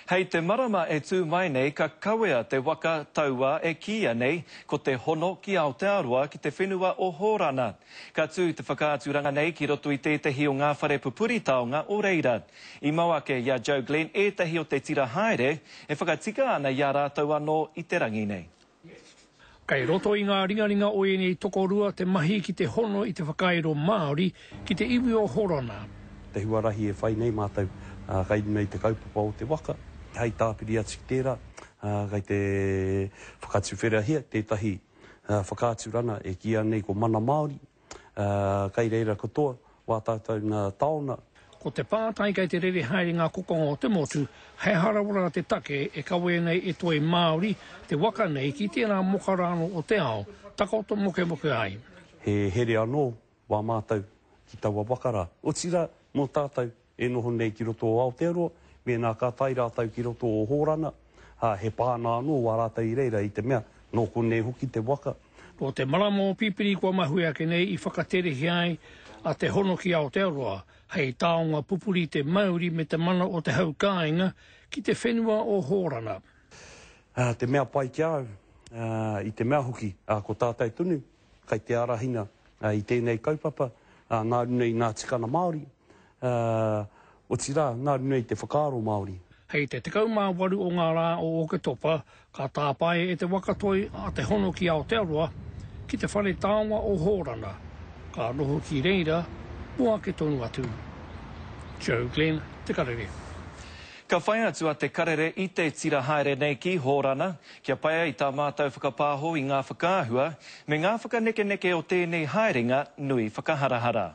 Hei te marama e tū mai nei ka kawea te waka taua e kia nei ko te hono ki Aotearoa ki te whenua o Hōrana. Ka tū te whakaaturanga nei ki roto i tētahi o ngā whare pupuri taonga o reira. I mauake ia Joe Glenn ētahi o te tira haere e whakatika ana i a rātou anō i te rangi nei. Kei roto i ngā ringaringa o e nei tokorua te mahi ki te hono i te whakairo Māori ki te iwi o Hōrana. Te huarahi e whai nei mātou, kai nei te kaupapa o te waka. Hei tāpiri atu ki tērā, kai te whakatuwhera hia, tētahi whakaaturana e kia nei ko mana Māori, kai reira katoa, wā tātou ngā taona. Ko te pātai kei te rere haere ngā kokonga o te motu, hei harawara te take e kawe nei e toi Māori, te waka nei ki tēnā mokarano o te ao, takaoto moke moke ai. He here anō, wā mātou ki taua wakara. O tira mō tātou e noho nei ki roto o Aotearoa, me nā ka tai rātou ki roto o Hōrana, he pāna anō wā rātou i reira i te mea, nō konei hoki te waka. Ko te marama o pipiri kua mahui ake nei i whakaterehi ai a te hono ki Aotearoa, hei taonga pupuri te Māori me te mana o te haukāinga ki te whenua o Hōrana. Te mea pai ki au, i te mea hoki, ko tātai tunu, kai te arahina i tēnei kaupapa, nā runei nā tikana Māori, o tira nā runei te whakaaro Māori. Hei te tekau mā waru o ngā rā o Oketopa, ka tāpai e te wakatoi a te hono ki Aotearoa ki te whare taonga o Hōrana. Ka noho ki reira, mua ke tonu atu. Joe Glenn, te karere. Ka whai atua te karere i te tira haere nei ki Hōrana, kia paia i tā mātou whakapāho i ngā whakaahua, me ngā whakaneke-neke o tēnei haerenga nui whakaharahara.